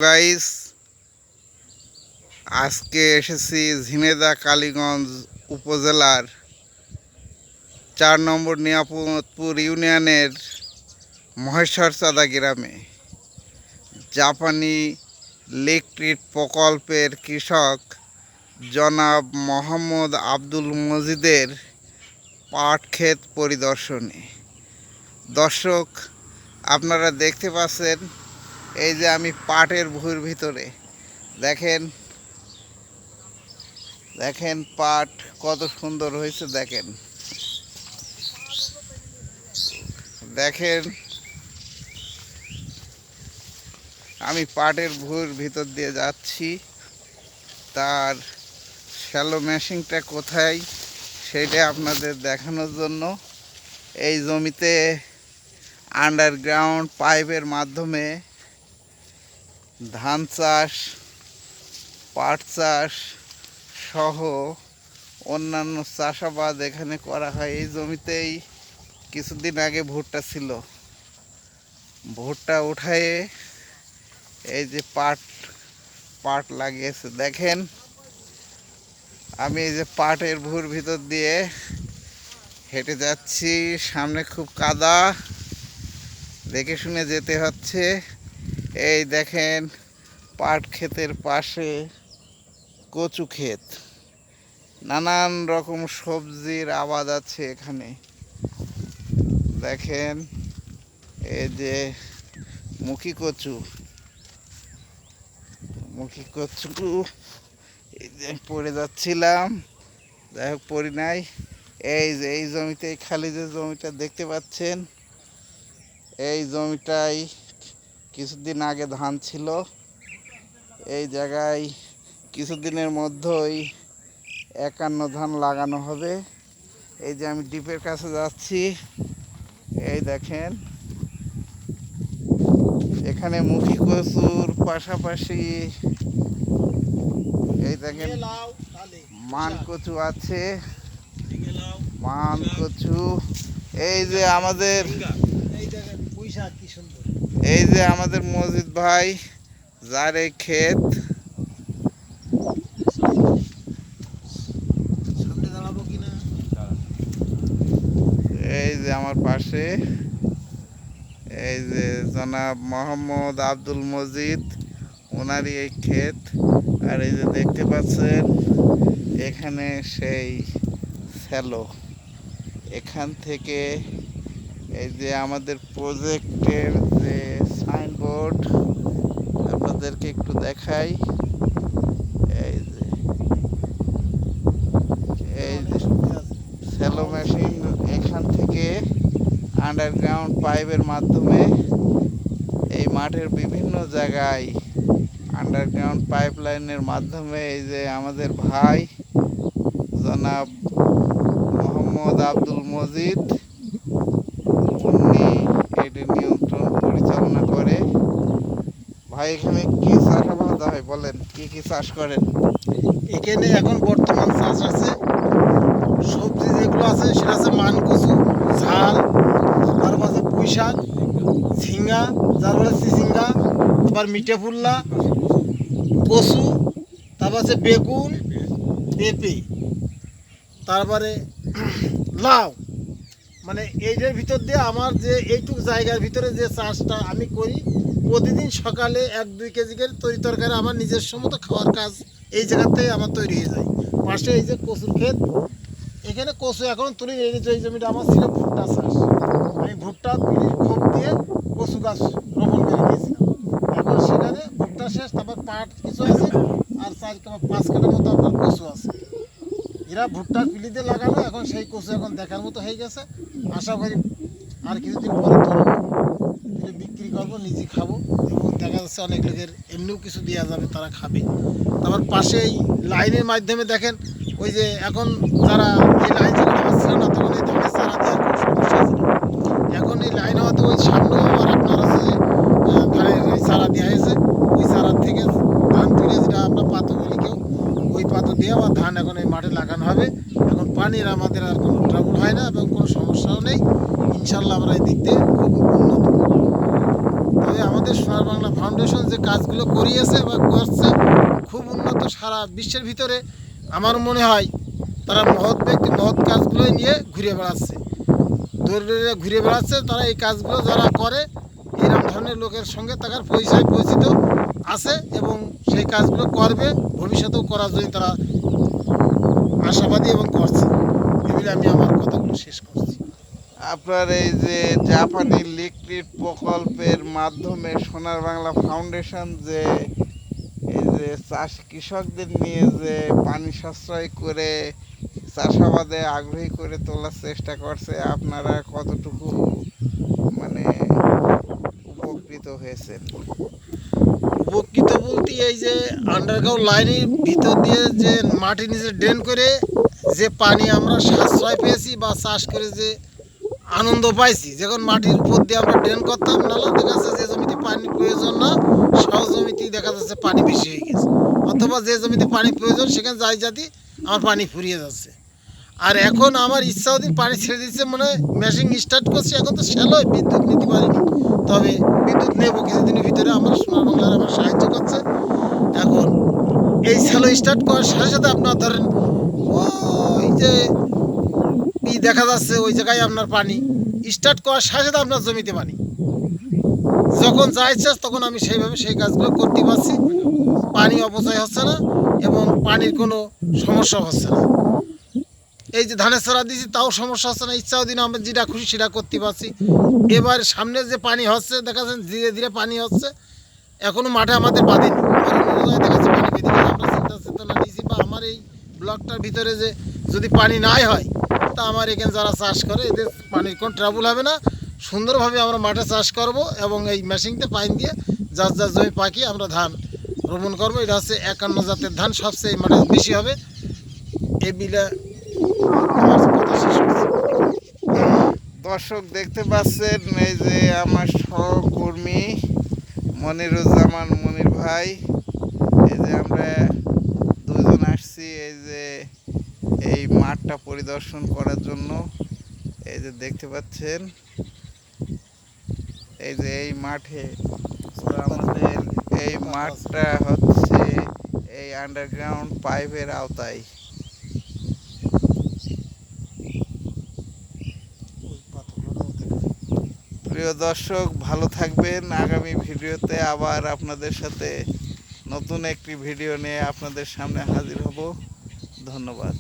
Guys, আজকে এসেছি ঝিনেদা কালীগঞ্জ উপজেলার ৪ নম্বর নিয়ামতপুর ইউনিয়নের মহেশ্বরচাঁদা গ্রামে। জাপানি ইলেকট্রিক প্রকল্পের কৃষক জনাব মোহাম্মদ আব্দুল মজিদের পাট ক্ষেত পরিদর্শনে। দর্শক, আপনারা দেখতে পাচ্ছেন এই যে আমি পাটের ভুঁইয়ের ভিতরে দেখেন দেখেন পাট কত সুন্দর হয়েছে। দেখেন দেখেন আমি পাটের ভুঁইয়ের ভিতর দিয়ে যাচ্ছি। তার শ্যালো মেশিনটা কোথায় সেটা আপনাদের দেখানোর জন্য এই জমিতে আন্ডারগ্রাউন্ড পাইপের মাধ্যমে ধান চাষ, পাট চাষ সহ অন্যান্য চাষাবাদ এখানে করা হয়। এই জমিতেই কিছুদিন আগে ভুট্টা ছিল। ভুট্টা উঠায়ে এই যে পাট লাগিয়েছে। দেখেন আমি এই যে পাটের ভুঁইয়ের ভিতর দিয়ে হেঁটে যাচ্ছি। সামনে খুব কাদা, দেখে শুনে যেতে হচ্ছে। এই দেখেন পাট ক্ষেতের পাশে কচু ক্ষেত, নানান রকম সবজির আবাদ আছে এখানে। দেখেন এই যে মুখী কচু এই যে পড়ে যাচ্ছিলাম, যাই হোক পড়ি নাই। এই যে এই জমিতে খালি যে জমিটা দেখতে পাচ্ছেন, এই জমিটাই কিছুদিন আগে ধান ছিল। এই জায়গায় কিছুদিনের মধ্যেই 51 ধান লাগানো হবে। এই যে আমি ডিপের কাছে যাচ্ছি, এই দেখেন এখানে মুখী কচুর পাশাপাশি এই দেখেন মান কচু আছে। মান কচু, এই যে আমাদের মজিদ ভাই যার এই ক্ষেত, এই যে আমার পাশে এই যে জনাব মোহাম্মদ আব্দুল মজিদ, ওনারই এই ক্ষেত। আর এই যে দেখতে পাচ্ছেন এখানে সেই শ্যালো, এখান থেকে এই যে আমাদের প্রজেক্টের যে সাইনবোর্ড আপনাদেরকে একটু দেখাই। এই যে শ্যালো মেশিন এখান থেকে আন্ডারগ্রাউন্ড পাইপের মাধ্যমে এই মাঠের বিভিন্ন জায়গায় আন্ডারগ্রাউন্ড পাইপ লাইনের মাধ্যমে এই যে আমাদের ভাই জনাব মোহাম্মদ আব্দুল মজিদ উনি এটি নিয়ন্ত্রণ পরিচালনা করে। ভাই এখানে কি চাষাবাদ হয় বলেন, কি কি চাষ করেন? এখানে এখন বর্তমান চাষ আছে সবজি যেগুলো আছে সেটা আছে মান কচু, ঝাল, তারপর আছে পুঁই শাক, ঝিঙ্গা, যার বলে চিচিঙ্গা, তারপর মিঠে ফুল্লা, কচু, তারপর আছে বেগুন, পেঁপে, তারপরে লাউ। মানে এইটার ভিতর দিয়ে আমার যে এইটুকু জায়গার ভিতরে যে চাষটা আমি করি, প্রতিদিন সকালে 1-2 কেজি করে তরি তরকারি আমার নিজস্ব মতো খাওয়ার কাজ এই জায়গাতেই আমার তৈরি হয়ে যায়। পাশে এই যে কচুর ক্ষেত, এখানে কচু এখন তুলি এনেছে। এই জমিটা আমার ছিল ভুট্টা চাষ, আমি ভুট্টা তুলির খোপ দিয়ে কচু গাছ রোপণ করে দিয়েছিলাম। এখন সেখানে ভুট্টা শেষ, তারপর পাট কিছু আছে, আর 4-5 কাঠার মতো আপনার কচু আছে। এরা ভুট্টা পিলি দিয়ে লাগানো, এখন সেই কচু এখন দেখার মতো হয়ে গেছে। আশা করি আর কিছুদিন পরে তুলে বিক্রি করবো, নিজে খাবো, এবং দেখা যাচ্ছে অনেক লোকের এমনিও কিছু দেওয়া যাবে, তারা খাবে। তারপর পাশে এই লাইনের মাধ্যমে দেখেন, ওই যে এখন যারা এই লাইন যখন আমার ছিল না, তখন এই ধানের চারা দেওয়ার খুব সমস্যা ছিল। এখন এই লাইন হওয়াতে ওই সামনেও আমার আপনার আছে যে ধানের এই চারা দেওয়া হয়েছে, ওই চারার থেকে ধান তুলে, যেটা আমরা পাতো বলি কেউ, ওই পাতো দিয়ে আবার ধান এখন এই মাঠে লাগানো হবে। এখন পানির আমাদের আর কোনো ট্রাবল হয় না এবং কোনো সমস্যাও নেই। ইনশাল্লাহ আমরা এই দিক দিয়ে খুব উন্নত। তবে আমাদের আমাদের সোনার বাংলা ফাউন্ডেশন যে কাজগুলো করিয়েছে বা করছে খুব উন্নত, সারা বিশ্বের ভিতরে আমার মনে হয় তারা মহৎ ব্যক্তি মহৎ কাজগুলোই নিয়ে ঘুরে বেড়াচ্ছে, দৌড়ে ঘুরে বেড়াচ্ছে। তারা এই কাজগুলো যারা করে এরকম ধরনের লোকের সঙ্গে তাদের পরিচিত আছে এবং সেই কাজগুলো করবে, ভবিষ্যতেও করার জন্য তারা আশাবাদী এবং করছে। এগুলি আমি আমার কথাগুলো শেষ করছি। আপনার এই যে জাপানি লিকুইড প্রকল্পের মাধ্যমে সোনার বাংলা ফাউন্ডেশন যে এই যে কৃষকদের নিয়ে যে পানি সাশ্রয় করে চাষাবাদে আগ্রহী করে তোলার চেষ্টা করছে, আপনারা কতটুকু মানে উপকৃত হয়েছেন? উপকৃত বলতে এই যে আন্ডারগ্রাউন্ড লাইনের ভিতর দিয়ে যে মাটির নিচে ড্রেন করে যে পানি আমরা সাশ্রয় পেয়েছি বা চাষ করে যে আনন্দ পাইছি, যখন মাটির উপর দিয়ে আমরা ড্রেন করতাম নালা, দেখা যাচ্ছে যে জমিতে পানি প্রয়োজন না সব জমিতে দেখা যাচ্ছে পানি বেশি হয়ে গেছে, অথবা যে জমিতে পানি প্রয়োজন সেখানে যাই জাতি আমার পানি ফুরিয়ে যাচ্ছে। আর এখন আমার ইচ্ছা ওদিন পানি ছেড়ে দিচ্ছে, মানে মেশিন স্টার্ট করছে, এখন তো শ্যালোয় বিদ্যুৎ নিতে পারিনি, তবে বিদ্যুৎ নেব কিছুদিনের ভিতরে। আমার সোনার বাংলার আমার সাহায্য করছে। এখন এই শ্যালো স্টার্ট করার সাথে সাথে আপনার ধরেন ওই যে দেখা যাচ্ছে ওই জায়গায় আপনার পানি স্টার্ট করার সাথে সাথে আপনার জমিতে পানি, যখন যা ইচ্ছা তখন আমি সেইভাবে সেই কাজগুলো করতে পারছি। পানি অপচয় হচ্ছে না এবং পানির কোনো সমস্যা হচ্ছে না। এই যে ধানের চারা দিয়েছি তাও সমস্যা হচ্ছে না, ইচ্ছাও দিন আমরা যেটা খুশি সেটা করতে পারছি। এবার সামনে যে পানি হচ্ছে দেখা যাচ্ছে ধীরে ধীরে পানি হচ্ছে, এখনও মাঠে আমাদের বাঁধেনি, দেখা যাচ্ছে পানি বেঁধে গেছে। আমরা চিন্তা চেতনা নিয়েছি বা আমার এই ব্লকটার ভিতরে যে যদি পানি নাই হয় তা আমার এখানে যারা চাষ করে এদের পানির কোনো ট্রাবল হবে না, সুন্দরভাবে আমরা মাঠে চাষ করব এবং এই মেশিনতে পাইন দিয়ে যার যার জমি পাকি আমরা ধান রোপণ করবো। এটা হচ্ছে 51 জাতের ধান, সবচেয়ে এই মাঠে বেশি হবে। এই বিলে আমার কথা শেষ করছি। দর্শক দেখতে পাচ্ছেন এই যে আমার সহকর্মী মনিরুজ্জামান মনির ভাই, এই যে আমরা দুজন আসছি এই যে এই মাঠটা পরিদর্শন করার জন্য। এই যে দেখতে পাচ্ছেন এই যে এই মাঠে আমাদের এই মাঠটা হচ্ছে এই আন্ডারগ্রাউন্ড পাইপের আওতায়। প্রিয় দর্শক ভালো থাকবেন, আগামী ভিডিওতে আবার আপনাদের সাথে নতুন একটি ভিডিও নিয়ে আপনাদের সামনে হাজির হব। ধন্যবাদ।